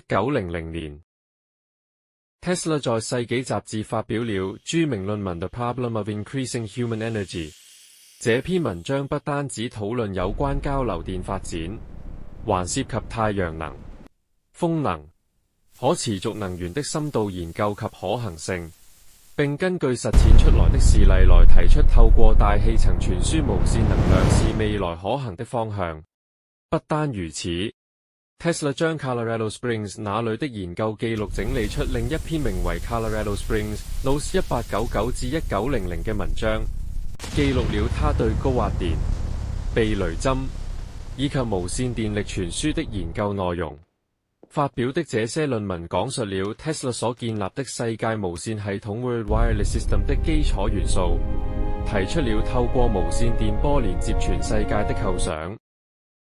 1900年，Tesla 在《世紀》雜誌發表了著名論文《The Problem of Increasing Human Energy》。這篇文章不單只討論有關交流電發展，還涉及太陽能、風能、可持續能源的深度研究及可行性，並根據實踐出來的事例來提出透過大氣層傳輸無線能量是未來可行的方向。不單如此， Tesla 將 Colorado Springs 那裡的研究記錄整理出另一篇名為 Colorado Springs Notes 1899至1900嘅文章，記錄了他對高壓電、避雷針以及無線電力傳輸的研究內容。發表的這些論文講述了 Tesla 所建立的世界無線系統 World Wireless System 的基礎元素，提出了透過無線電波連接全世界的構想。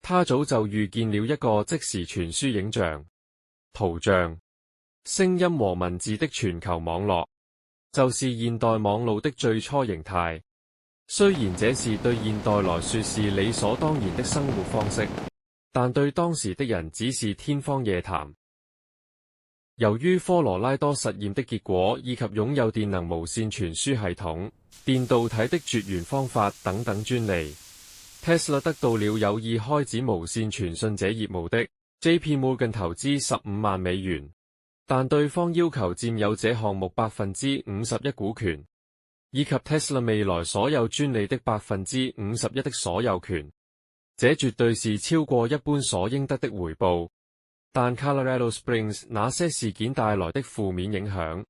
他早就預見了一個即時傳輸影像、圖像、聲音和文字的全球網絡，就是現代網路的最初形態。雖然這是對現代來說是理所當然的生活方式，但對當時的人只是天方夜譚。由於科羅拉多實驗的結果以及擁有電能無線傳輸系統、電導體的絕緣方法等等專利， Tesla 得到了有意開展無線傳訊這業務的 JP Morgan 投資15萬美元，但對方要求佔有這項目51%股權，以及 Tesla 未來所有專利的51%的所有權。這絕對是超過一般所應得的回報，但 Colorado Springs 那些事件帶來的負面影響，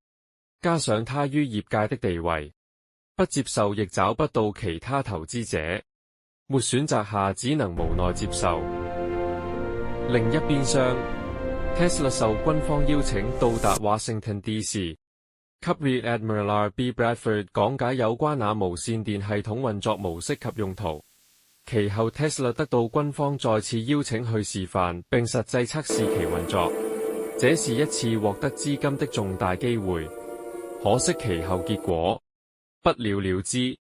加上他於業界的地位，不接受亦找不到其他投資者，沒選擇下只能無奈接受。另一邊廂， Tesla 受軍方邀請到達華盛頓 DC， 給 Rear Admiral R.B. Bradford 講解有關那無線電系統運作模式及用途。其後 Tesla 得到軍方再次邀請去示範並實際測試其運作，這是一次獲得資金的重大機會。可惜其後結果不了了之。